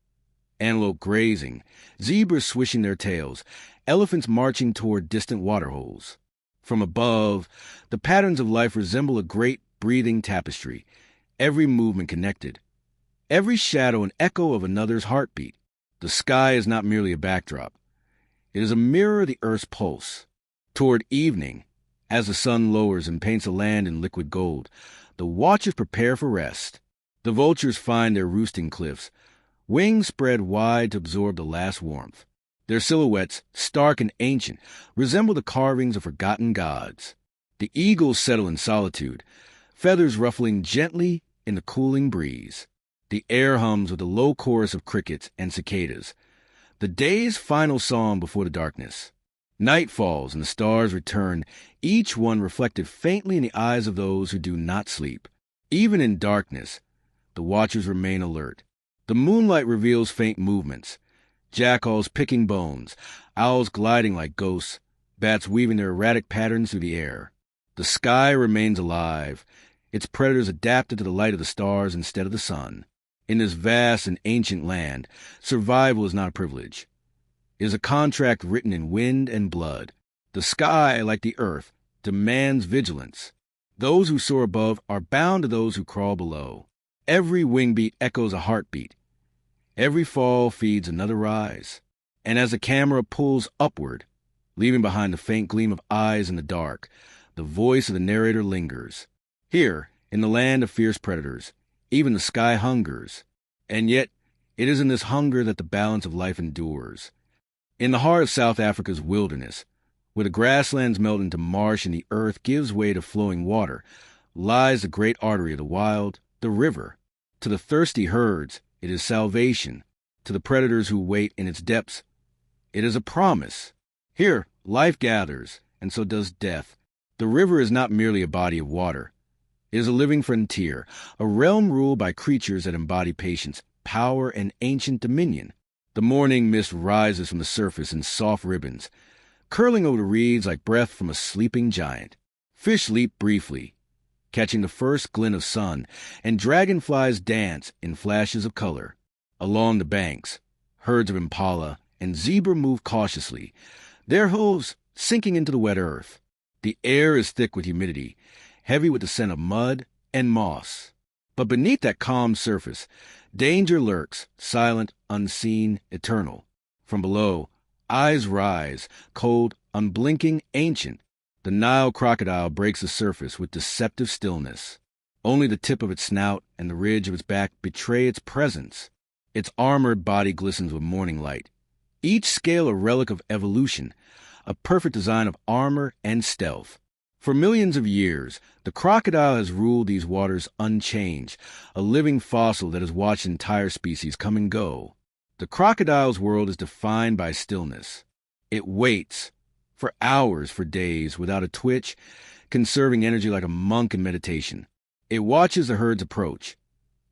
Antelope grazing, zebras swishing their tails, elephants marching toward distant waterholes. From above, the patterns of life resemble a great breathing tapestry, every movement connected, every shadow an echo of another's heartbeat. The sky is not merely a backdrop. It is a mirror of the Earth's pulse. Toward evening, As the sun lowers and paints the land in liquid gold, the watchers prepare for rest. The vultures find their roosting cliffs, wings spread wide to absorb the last warmth. Their silhouettes, stark and ancient, resemble the carvings of forgotten gods. The eagles settle in solitude, feathers ruffling gently in the cooling breeze. The air hums with a low chorus of crickets and cicadas, the day's final song before the darkness. Night falls and the stars return, each one reflected faintly in the eyes of those who do not sleep. Even in darkness, the watchers remain alert. The moonlight reveals faint movements, jackals picking bones, owls gliding like ghosts, bats weaving their erratic patterns through the air. The sky remains alive, its predators adapted to the light of the stars instead of the sun. In this vast and ancient land, survival is not a privilege. It is a contract written in wind and blood. The sky, like the earth, demands vigilance. Those who soar above are bound to those who crawl below. Every wing beat echoes a heartbeat. Every fall feeds another rise. And as the camera pulls upward, leaving behind the faint gleam of eyes in the dark, the voice of the narrator lingers. Here, in the land of fierce predators, even the sky hungers. And yet, it is in this hunger that the balance of life endures. In the heart of South Africa's wilderness, where the grasslands melt into marsh and the earth gives way to flowing water, lies the great artery of the wild, the river. To the thirsty herds, it is salvation. To the predators who wait in its depths, it is a promise. Here, life gathers, and so does death. The river is not merely a body of water. It is a living frontier, a realm ruled by creatures that embody patience, power, and ancient dominion. The morning mist rises from the surface in soft ribbons, curling over the reeds like breath from a sleeping giant. Fish leap briefly, catching the first glint of sun, and dragonflies dance in flashes of color. Along the banks, herds of impala and zebra move cautiously, their hooves sinking into the wet earth. The air is thick with humidity, heavy with the scent of mud and moss. But beneath that calm surface, danger lurks, silent, unseen, eternal. From below, eyes rise, cold, unblinking, ancient. The Nile crocodile breaks the surface with deceptive stillness. Only the tip of its snout and the ridge of its back betray its presence. Its armored body glistens with morning light. Each scale a relic of evolution, a perfect design of armor and stealth. For millions of years, the crocodile has ruled these waters unchanged, a living fossil that has watched entire species come and go. The crocodile's world is defined by stillness. It waits, for hours, for days, without a twitch, conserving energy like a monk in meditation. It watches the herds approach,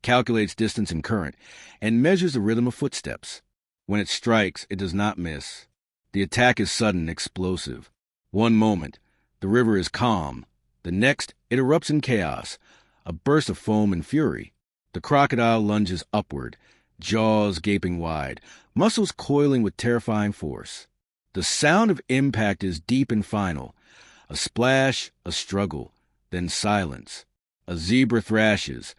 calculates distance and current, and measures the rhythm of footsteps. When it strikes, it does not miss. The attack is sudden and explosive. One moment, the river is calm. The next, it erupts in chaos, a burst of foam and fury. The crocodile lunges upward, jaws gaping wide, muscles coiling with terrifying force. The sound of impact is deep and final. A splash, a struggle, then silence. A zebra thrashes,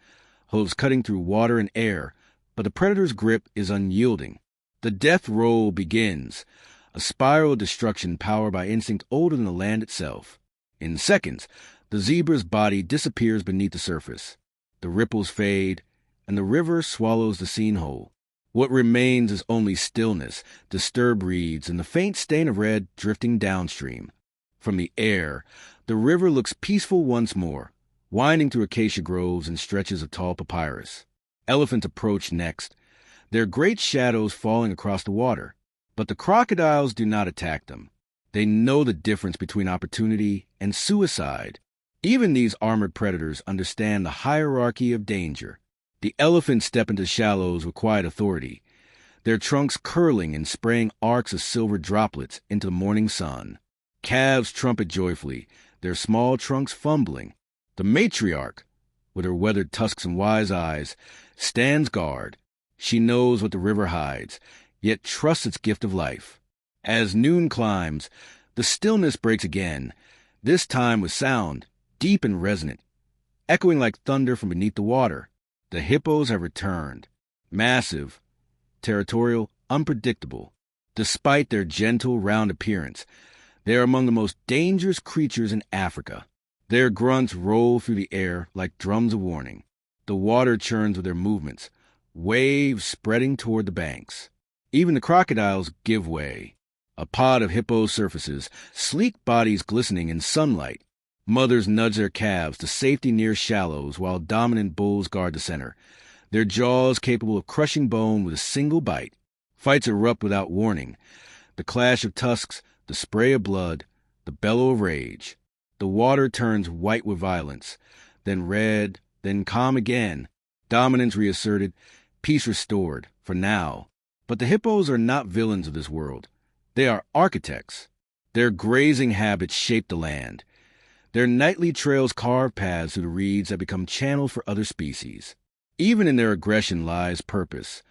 hooves cutting through water and air, but the predator's grip is unyielding. The death roll begins, a spiral of destruction powered by instinct older than the land itself. In seconds, the zebra's body disappears beneath the surface. The ripples fade, and the river swallows the scene whole. What remains is only stillness, disturbed reeds, and the faint stain of red drifting downstream. From the air, the river looks peaceful once more, winding through acacia groves and stretches of tall papyrus. Elephants approach next, their great shadows falling across the water. But the crocodiles do not attack them. They know the difference between opportunity and suicide. Even these armored predators understand the hierarchy of danger. The elephants step into shallows with quiet authority, their trunks curling and spraying arcs of silver droplets into the morning sun. Calves trumpet joyfully, their small trunks fumbling. The matriarch, with her weathered tusks and wise eyes, stands guard. She knows what the river hides, yet trusts its gift of life. As noon climbs, the stillness breaks again, this time with sound, deep and resonant, echoing like thunder from beneath the water. The hippos have returned, massive, territorial, unpredictable. Despite their gentle, round appearance, They are among the most dangerous creatures in Africa. Their grunts roll through the air like drums of warning. The water churns with their movements, waves spreading toward the banks. Even the crocodiles give way. A pod of hippos surfaces, sleek bodies glistening in sunlight. Mothers nudge their calves to safety near shallows while dominant bulls guard the center, their jaws capable of crushing bone with a single bite. Fights erupt without warning. The clash of tusks, the spray of blood, the bellow of rage. The water turns white with violence, then red, then calm again. Dominance reasserted, peace restored, for now. But the hippos are not villains of this world. They are architects. Their grazing habits shape the land. Their nightly trails carve paths through the reeds that become channels for other species. Even in their aggression lies purpose,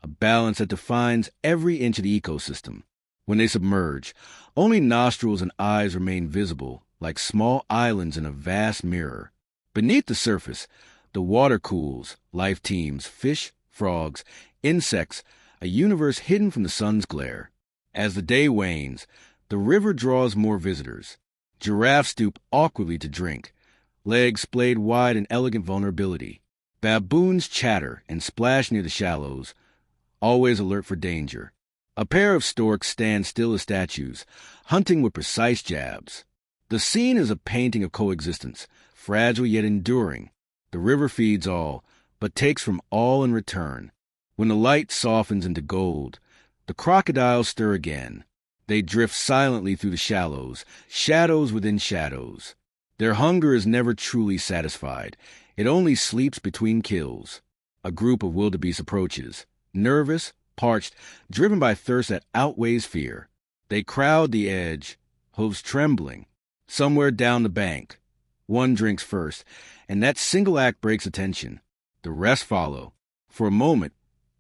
a balance that defines every inch of the ecosystem. When they submerge, only nostrils and eyes remain visible, like small islands in a vast mirror. Beneath the surface, the water cools, life teems, fish, frogs, insects, a universe hidden from the sun's glare. As the day wanes, the river draws more visitors. Giraffes stoop awkwardly to drink, legs splayed wide in elegant vulnerability. Baboons chatter and splash near the shallows, always alert for danger. A pair of storks stand still as statues, hunting with precise jabs. The scene is a painting of coexistence, fragile yet enduring. The river feeds all, but takes from all in return. When the light softens into gold, the crocodiles stir again. They drift silently through the shallows, shadows within shadows. Their hunger is never truly satisfied. It only sleeps between kills. A group of wildebeest approaches, nervous, parched, driven by thirst that outweighs fear. They crowd the edge, hooves trembling. Somewhere down the bank, one drinks first, and that single act breaks attention. The rest follow. For a moment,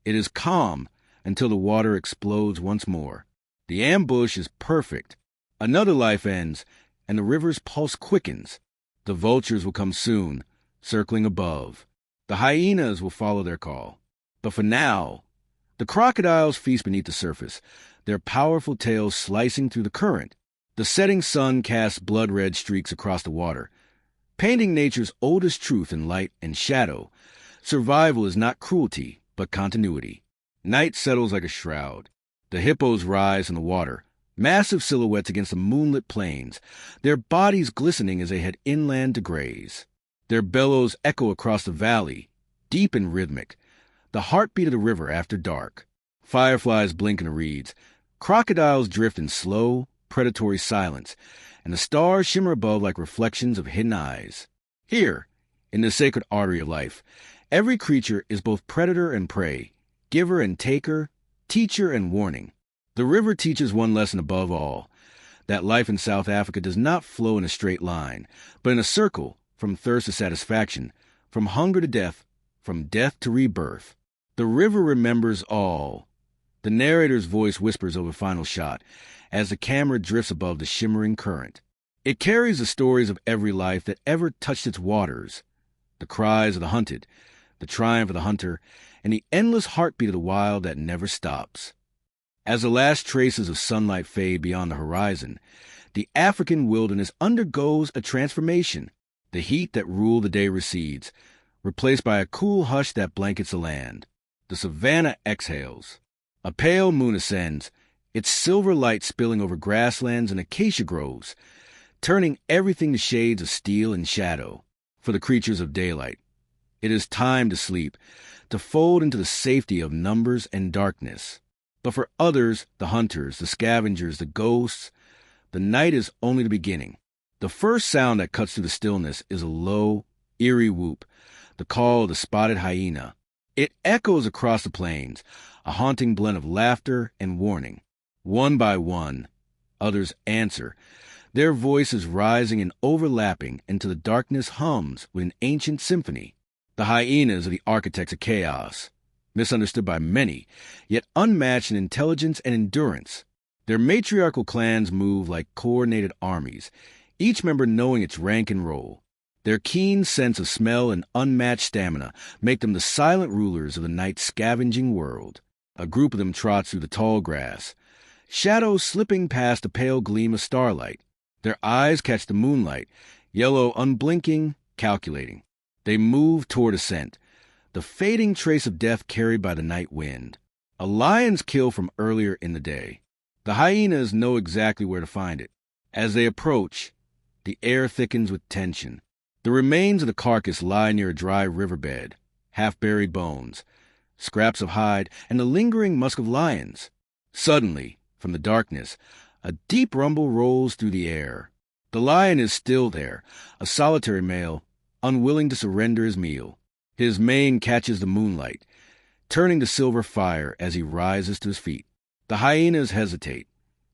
it is calm until the water explodes once more. The ambush is perfect. Another life ends, and the river's pulse quickens. The vultures will come soon, circling above. The hyenas will follow their call. But for now, the crocodiles feast beneath the surface, their powerful tails slicing through the current. The setting sun casts blood-red streaks across the water, painting nature's oldest truth in light and shadow. Survival is not cruelty, but continuity. Night settles like a shroud. The hippos rise in the water, massive silhouettes against the moonlit plains, their bodies glistening as they head inland to graze. Their bellows echo across the valley, deep and rhythmic, the heartbeat of the river after dark. Fireflies blink in the reeds. Crocodiles drift in slow, predatory silence, and the stars shimmer above like reflections of hidden eyes. Here, in the sacred artery of life, every creature is both predator and prey, giver and taker, teacher and warning. The river teaches one lesson above all, that life in South Africa does not flow in a straight line, but in a circle, from thirst to satisfaction, from hunger to death, from death to rebirth. The river remembers all. The narrator's voice whispers over the final shot, as the camera drifts above the shimmering current. It carries the stories of every life that ever touched its waters, the cries of the hunted, the triumph of the hunter, and the endless heartbeat of the wild that never stops. As the last traces of sunlight fade beyond the horizon, the African wilderness undergoes a transformation. The heat that ruled the day recedes, replaced by a cool hush that blankets the land. The savanna exhales. A pale moon ascends, its silver light spilling over grasslands and acacia groves, turning everything to shades of steel and shadow. For the creatures of daylight, it is time to sleep, to fold into the safety of numbers and darkness. But for others, the hunters, the scavengers, the ghosts, the night is only the beginning. The first sound that cuts through the stillness is a low, eerie whoop, the call of the spotted hyena. It echoes across the plains, a haunting blend of laughter and warning. One by one, others answer, their voices rising and overlapping until the darkness hums with an ancient symphony. The hyenas are the architects of chaos, misunderstood by many, yet unmatched in intelligence and endurance. Their matriarchal clans move like coordinated armies, each member knowing its rank and role. Their keen sense of smell and unmatched stamina make them the silent rulers of the night's scavenging world. A group of them trots through the tall grass, shadows slipping past a pale gleam of starlight. Their eyes catch the moonlight, yellow, unblinking, calculating. They move toward a scent, the fading trace of death carried by the night wind. A lion's kill from earlier in the day. The hyenas know exactly where to find it. As they approach, the air thickens with tension. The remains of the carcass lie near a dry riverbed, half-buried bones, scraps of hide, and the lingering musk of lions. Suddenly, from the darkness, a deep rumble rolls through the air. The lion is still there, a solitary male, unwilling to surrender his meal. His mane catches the moonlight, turning to silver fire as he rises to his feet. The hyenas hesitate,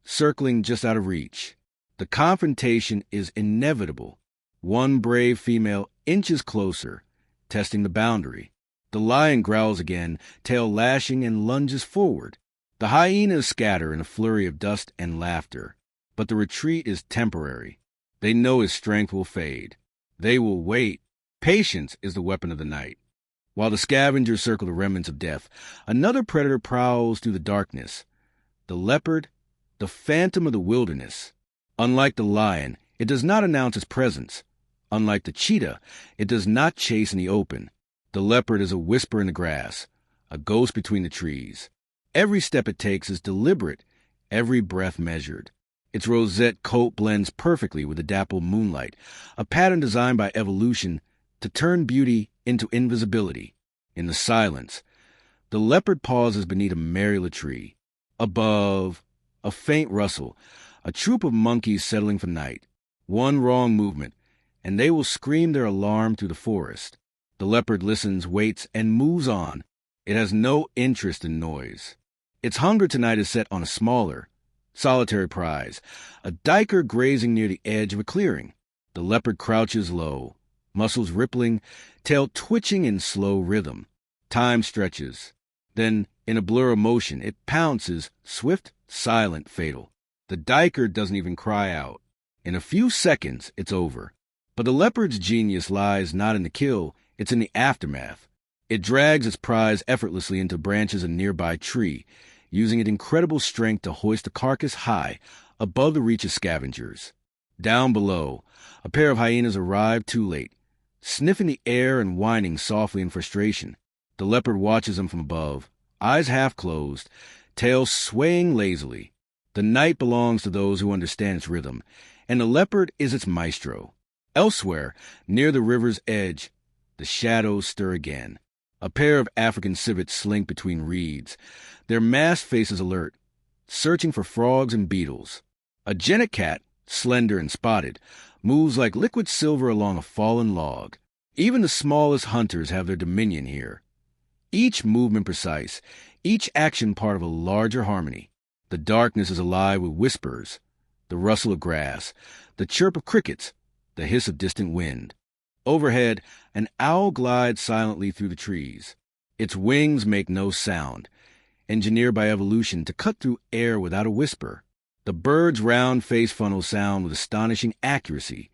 circling just out of reach. The confrontation is inevitable. One brave female inches closer, testing the boundary. The lion growls again, tail lashing, and lunges forward. The hyenas scatter in a flurry of dust and laughter, but the retreat is temporary. They know his strength will fade. They will wait. Patience is the weapon of the night. While the scavengers circle the remnants of death, another predator prowls through the darkness. The leopard, the phantom of the wilderness. Unlike the lion, it does not announce its presence. Unlike the cheetah, it does not chase in the open. The leopard is a whisper in the grass, a ghost between the trees. Every step it takes is deliberate, every breath measured. Its roseate coat blends perfectly with the dappled moonlight, a pattern designed by evolution to turn beauty into invisibility. In the silence, the leopard pauses beneath a marula tree. Above, a faint rustle, a troop of monkeys settling for night. One wrong movement, and they will scream their alarm through the forest. The leopard listens, waits, and moves on. It has no interest in noise. Its hunger tonight is set on a smaller, solitary prize, a duiker grazing near the edge of a clearing. The leopard crouches low, muscles rippling, tail twitching in slow rhythm. Time stretches. Then, in a blur of motion, it pounces, swift, silent, fatal. The duiker doesn't even cry out. In a few seconds, it's over. But the leopard's genius lies not in the kill, it's in the aftermath. It drags its prize effortlessly into branches of a nearby tree, using its incredible strength to hoist the carcass high, above the reach of scavengers. Down below, a pair of hyenas arrive too late, sniffing the air and whining softly in frustration. The leopard watches them from above, eyes half closed, tail swaying lazily. The night belongs to those who understand its rhythm, and the leopard is its maestro. Elsewhere, near the river's edge, the shadows stir again. A pair of African civets slink between reeds, their masked faces alert, searching for frogs and beetles. A genet cat, slender and spotted, moves like liquid silver along a fallen log. Even the smallest hunters have their dominion here. Each movement precise, each action part of a larger harmony. The darkness is alive with whispers, the rustle of grass, the chirp of crickets, the hiss of distant wind. Overhead, an owl glides silently through the trees. Its wings make no sound, engineered by evolution to cut through air without a whisper. The bird's round face funnels sound with astonishing accuracy.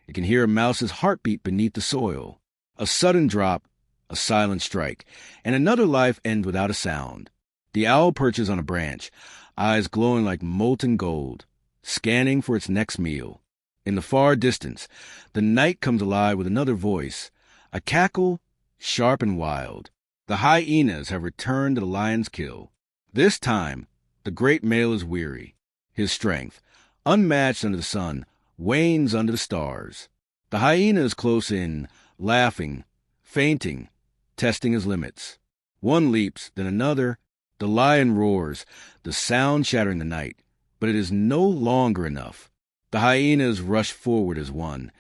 It can hear a mouse's heartbeat beneath the soil. A sudden drop, a silent strike, and another life ends without a sound. The owl perches on a branch, eyes glowing like molten gold, scanning for its next meal. In the far distance, the night comes alive with another voice, a cackle, sharp and wild. The hyenas have returned to the lion's kill. This time, the great male is weary. His strength, unmatched under the sun, wanes under the stars. The hyena is close in, laughing, fainting, testing his limits. One leaps, then another. The lion roars, the sound shattering the night. But it is no longer enough. The hyenas rush forward as one,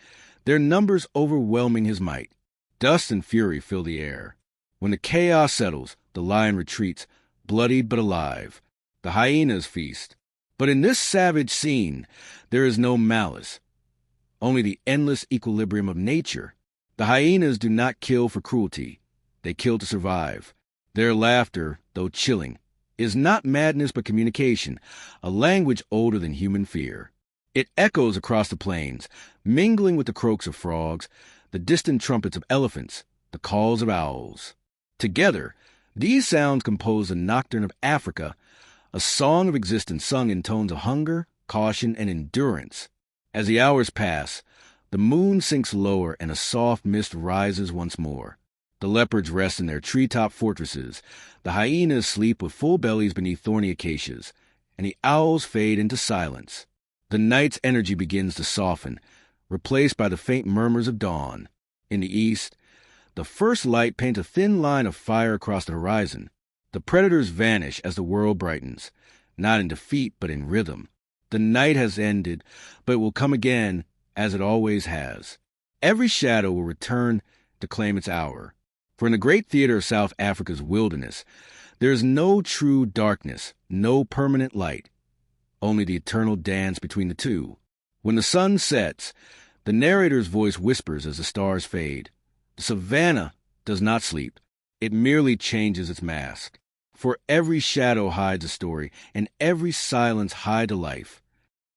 their numbers overwhelming his might. Dust and fury fill the air. When the chaos settles, the lion retreats, bloodied but alive. The hyenas feast. But in this savage scene, there is no malice, only the endless equilibrium of nature. The hyenas do not kill for cruelty. They kill to survive. Their laughter, though chilling, is not madness but communication, a language older than human fear. It echoes across the plains, mingling with the croaks of frogs, the distant trumpets of elephants, the calls of owls. Together, these sounds compose the nocturne of Africa, a song of existence sung in tones of hunger, caution, and endurance. As the hours pass, the moon sinks lower and a soft mist rises once more. The leopards rest in their treetop fortresses, the hyenas sleep with full bellies beneath thorny acacias, and the owls fade into silence. The night's energy begins to soften, replaced by the faint murmurs of dawn. In the east, the first light paints a thin line of fire across the horizon. The predators vanish as the world brightens, not in defeat but in rhythm. The night has ended, but it will come again, as it always has. Every shadow will return to claim its hour. For in the great theater of South Africa's wilderness, there is no true darkness, no permanent light, only the eternal dance between the two. When the sun sets, the narrator's voice whispers as the stars fade. The savanna does not sleep. It merely changes its mask. For every shadow hides a story, and every silence hides a life.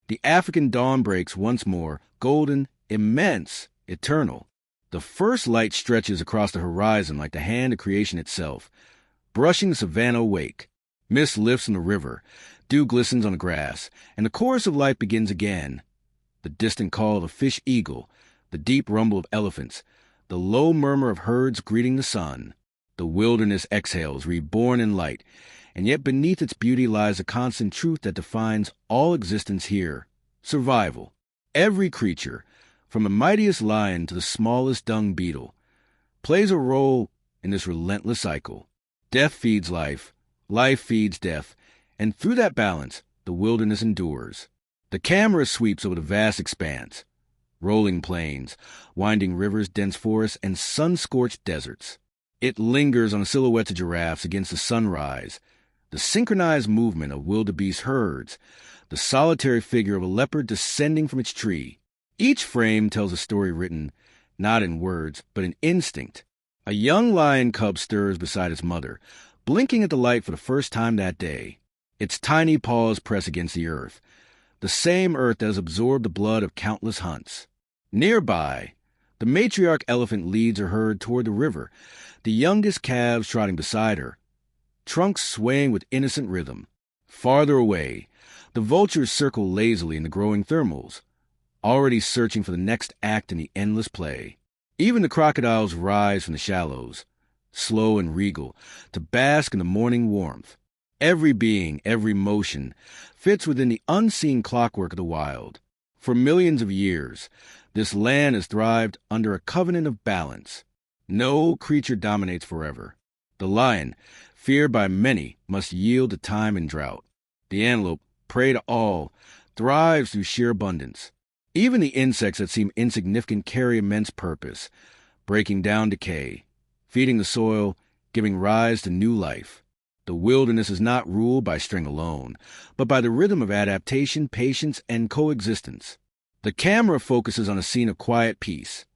The African dawn breaks once more, golden, immense, eternal. The first light stretches across the horizon like the hand of creation itself, brushing the savanna awake. Mist lifts from the river, dew glistens on the grass, and the chorus of life begins again. The distant call of the fish-eagle, the deep rumble of elephants, the low murmur of herds greeting the sun. The wilderness exhales, reborn in light, and yet beneath its beauty lies a constant truth that defines all existence here: survival. Every creature, from the mightiest lion to the smallest dung beetle, plays a role in this relentless cycle. Death feeds life, life feeds death, and through that balance, the wilderness endures. The camera sweeps over the vast expanse, rolling plains, winding rivers, dense forests, and sun-scorched deserts. It lingers on the silhouettes of giraffes against the sunrise, the synchronized movement of wildebeest herds, the solitary figure of a leopard descending from its tree. Each frame tells a story written not in words, but in instinct. A young lion cub stirs beside its mother, blinking at the light for the first time that day. Its tiny paws press against the earth, the same earth that has absorbed the blood of countless hunts. Nearby, the matriarch elephant leads her herd toward the river, the youngest calves trotting beside her, trunks swaying with innocent rhythm. Farther away, the vultures circle lazily in the growing thermals, already searching for the next act in the endless play. Even the crocodiles rise from the shallows, slow and regal, to bask in the morning warmth. Every being, every motion, fits within the unseen clockwork of the wild. For millions of years, this land has thrived under a covenant of balance. No creature dominates forever. The lion, feared by many, must yield to time and drought. The antelope, prey to all, thrives through sheer abundance. Even the insects that seem insignificant carry immense purpose, breaking down decay, feeding the soil, giving rise to new life. The wilderness is not ruled by string alone, but by the rhythm of adaptation, patience, and coexistence. The camera focuses on a scene of quiet peace.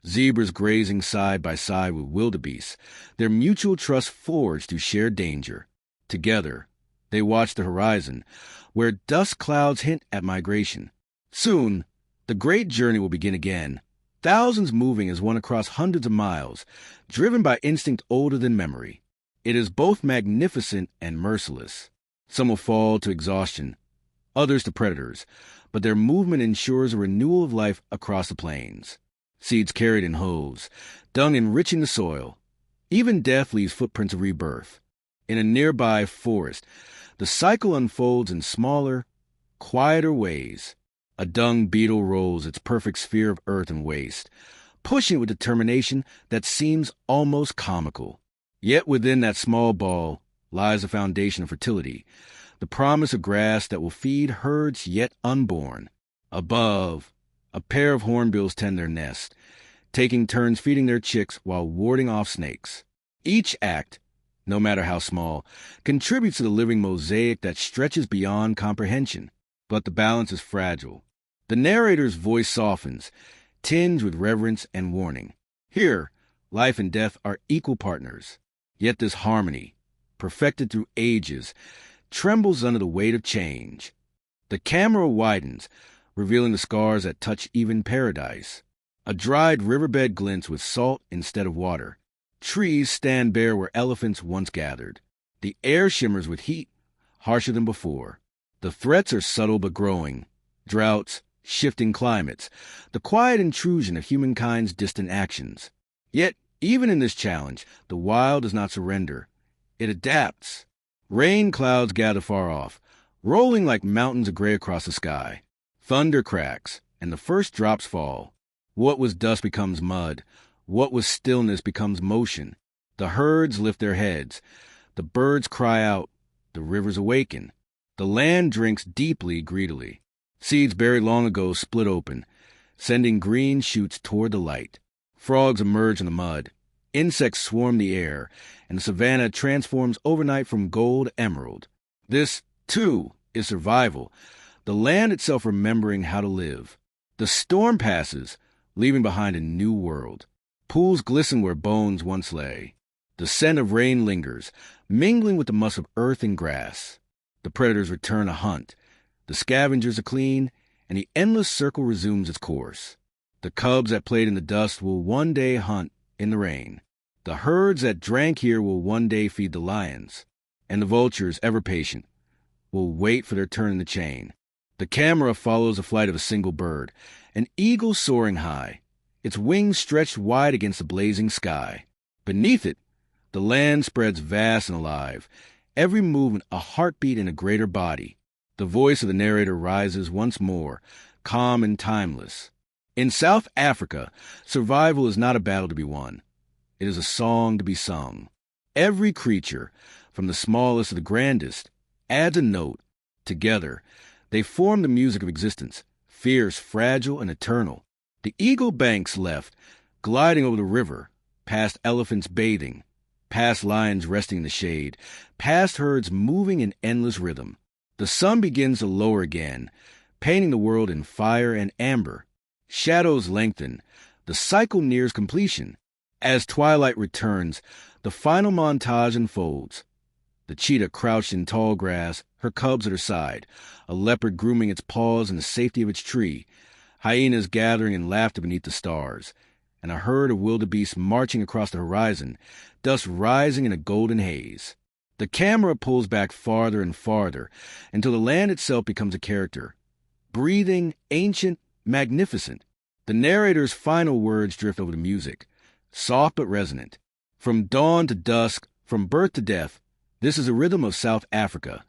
Zebras grazing side by side with wildebeest, their mutual trust forged through shared danger. Together, they watch the horizon, where dust clouds hint at migration. Soon, the great journey will begin again, thousands moving as one across hundreds of miles, driven by instinct older than memory. It is both magnificent and merciless. Some will fall to exhaustion, others to predators, but their movement ensures a renewal of life across the plains. Seeds carried in hoes, dung enriching the soil. Even death leaves footprints of rebirth. In a nearby forest, the cycle unfolds in smaller, quieter ways. A dung beetle rolls its perfect sphere of earth and waste, pushing with determination that seems almost comical. Yet within that small ball lies the foundation of fertility, the promise of grass that will feed herds yet unborn. Above, a pair of hornbills tend their nest, taking turns feeding their chicks while warding off snakes. Each act, no matter how small, contributes to the living mosaic that stretches beyond comprehension. But the balance is fragile. The narrator's voice softens, tinged with reverence and warning. Here, life and death are equal partners. Yet this harmony, perfected through ages, trembles under the weight of change. The camera widens, revealing the scars that touch even paradise. A dried riverbed glints with salt instead of water. Trees stand bare where elephants once gathered. The air shimmers with heat, harsher than before. The threats are subtle but growing. Droughts, shifting climates, the quiet intrusion of humankind's distant actions. Yet, even in this challenge, the wild does not surrender. It adapts. Rain clouds gather far off, rolling like mountains of gray across the sky. Thunder cracks, and the first drops fall. What was dust becomes mud. What was stillness becomes motion. The herds lift their heads. The birds cry out. The rivers awaken. The land drinks deeply, greedily. Seeds buried long ago split open, sending green shoots toward the light. Frogs emerge in the mud. Insects swarm the air, and the savanna transforms overnight from gold to emerald. This, too, is survival, the land itself remembering how to live. The storm passes, leaving behind a new world. Pools glisten where bones once lay. The scent of rain lingers, mingling with the musk of earth and grass. The predators return to hunt. The scavengers are clean, and the endless circle resumes its course. The cubs that played in the dust will one day hunt in the rain. The herds that drank here will one day feed the lions. And the vultures, ever patient, will wait for their turn in the chain. The camera follows the flight of a single bird, an eagle soaring high, its wings stretched wide against the blazing sky. Beneath it, the land spreads vast and alive, every movement a heartbeat in a greater body. The voice of the narrator rises once more, calm and timeless. In South Africa, survival is not a battle to be won. It is a song to be sung. Every creature, from the smallest to the grandest, adds a note. Together, they form the music of existence, fierce, fragile, and eternal. The eagle banks left, gliding over the river, past elephants bathing, past lions resting in the shade, past herds moving in endless rhythm. The sun begins to lower again, painting the world in fire and amber. Shadows lengthen. The cycle nears completion. As twilight returns, the final montage unfolds. The cheetah crouched in tall grass, her cubs at her side, a leopard grooming its paws in the safety of its tree, hyenas gathering in laughter beneath the stars, and a herd of wildebeest marching across the horizon, dust rising in a golden haze. The camera pulls back farther and farther until the land itself becomes a character. Breathing, ancient, magnificent. The narrator's final words drift over the music, soft but resonant. From dawn to dusk, from birth to death, this is a rhythm of South Africa,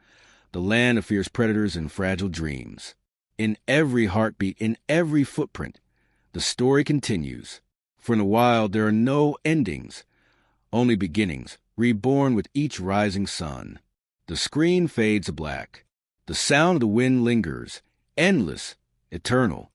the land of fierce predators and fragile dreams. In every heartbeat, in every footprint, the story continues. For in the wild there are no endings, only beginnings, reborn with each rising sun. The screen fades to black. The sound of the wind lingers, endless, eternal.